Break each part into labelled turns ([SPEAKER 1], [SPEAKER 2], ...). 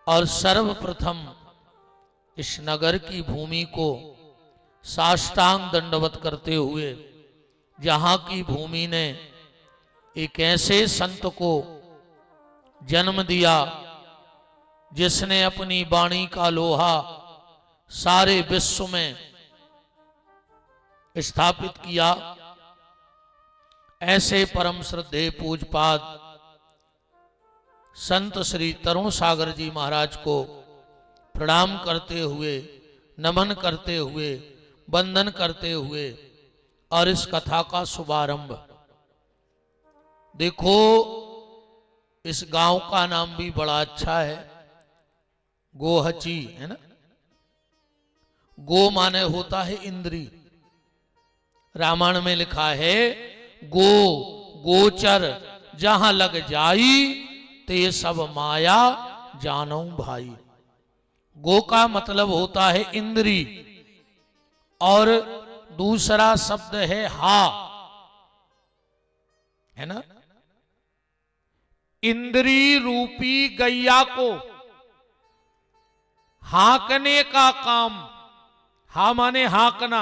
[SPEAKER 1] और सर्वप्रथम इस नगर की भूमि को साष्टांग दंडवत करते हुए, जहां की भूमि ने एक ऐसे संत को जन्म दिया जिसने अपनी वाणी का लोहा सारे विश्व में स्थापित किया, ऐसे परम श्रद्धेय पूजपाद संत श्री तरुण सागर जी महाराज को प्रणाम करते हुए, नमन करते हुए, वंदन करते हुए और इस कथा का शुभारंभ। देखो, इस गांव का नाम भी बड़ा अच्छा है, गोहची, है ना। गो माने होता है इंद्री। रामायण में लिखा है, गो गोचर जहां लग जाई ते सब माया जानो भाई। गो का मतलब होता है इंद्री, और दूसरा शब्द है हा, है ना। इंद्री रूपी गैया को हाकने का काम, हा माने हाकना।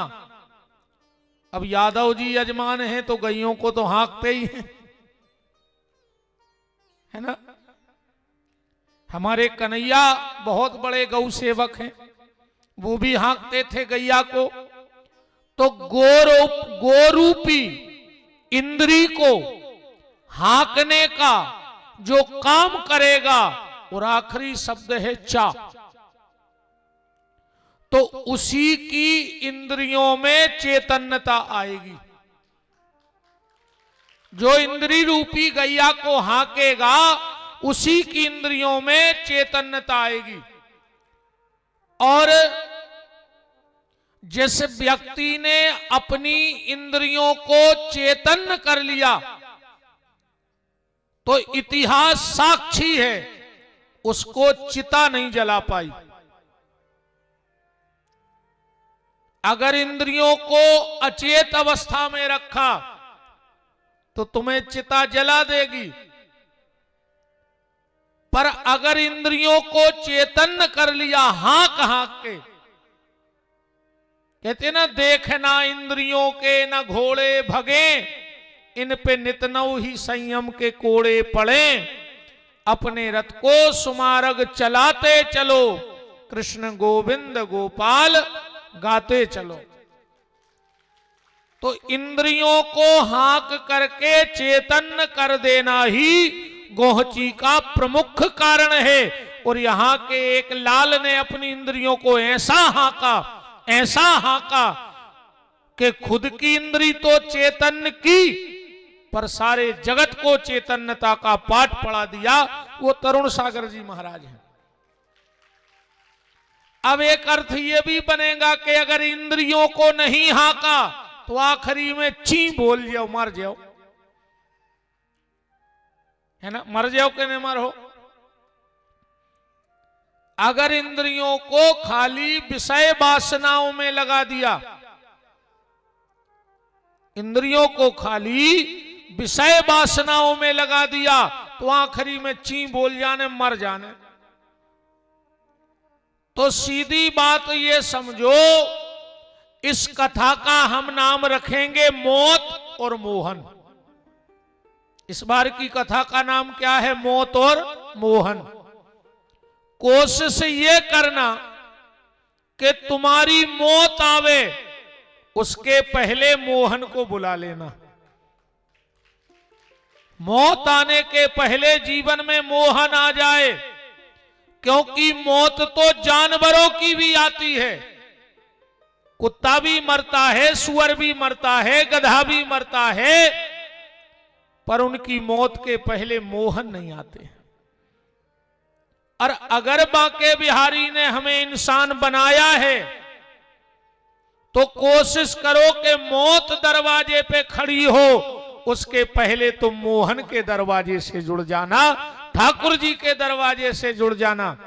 [SPEAKER 1] अब यादव जी यजमान हैं तो गैयों को तो हाँकते ही हैं, है ना। हमारे कन्हैया बहुत बड़े गौ सेवक हैं, वो भी हाँकते थे गैया को। तो गोरूपी इंद्री को हाँकने का जो काम करेगा, और आखिरी शब्द है चा, तो उसी की इंद्रियों में चैतन्यता आएगी। जो इंद्री रूपी गैया को हाँकेगा, उसी की इंद्रियों में चैतन्यता आएगी। और जिस व्यक्ति ने अपनी इंद्रियों को चैतन्य कर लिया, तो इतिहास साक्षी है, उसको चिता नहीं जला पाई। अगर इंद्रियों को अचेत अवस्था में रखा तो तुम्हें चिता जला देगी, पर अगर इंद्रियों को चैतन्य कर लिया हाँक हाँक के, कहते ना, देखना इंद्रियों के न घोड़े भगे, इन पे नितनौ ही संयम के कोड़े पड़े, अपने रथ को सुमार्ग चलाते चलो, कृष्ण गोविंद गोपाल गाते चलो। तो इंद्रियों को हाँक करके चैतन्य कर देना ही गोहची का प्रमुख कारण है। और यहां के एक लाल ने अपनी इंद्रियों को ऐसा हाँका कि खुद की इंद्री तो चैतन्य की, पर सारे जगत को चैतन्यता का पाठ पढ़ा दिया। वो तरुण सागर जी महाराज हैं। अब एक अर्थ ये भी बनेगा कि अगर इंद्रियों को नहीं हाँका तो आखिरी में ची बोल जाओ, मर जाओ, है ना। मर जाओ कि नहीं मर हो। अगर इंद्रियों को खाली विषय वासनाओं में लगा दिया, इंद्रियों को खाली विषय वासनाओं में लगा दिया, तो आखिरी में ची बोल जाने, मर जाने। तो सीधी बात ये समझो, इस कथा का हम नाम रखेंगे मौत और मोहन। इस बार की कथा का नाम क्या है? मौत और मोहन। कोशिश ये करना कि तुम्हारी मौत आवे, उसके पहले मोहन को बुला लेना। मौत आने के पहले जीवन में मोहन आ जाए, क्योंकि मौत तो जानवरों की भी आती है। कुत्ता भी मरता है, सुअर भी मरता है, गधा भी मरता है, पर उनकी मौत के पहले मोहन नहीं आते। और अगर बांके बिहारी ने हमें इंसान बनाया है, तो कोशिश करो कि मौत दरवाजे पे खड़ी हो, उसके पहले तुम मोहन के दरवाजे से जुड़ जाना, ठाकुर जी के दरवाजे से जुड़ जाना।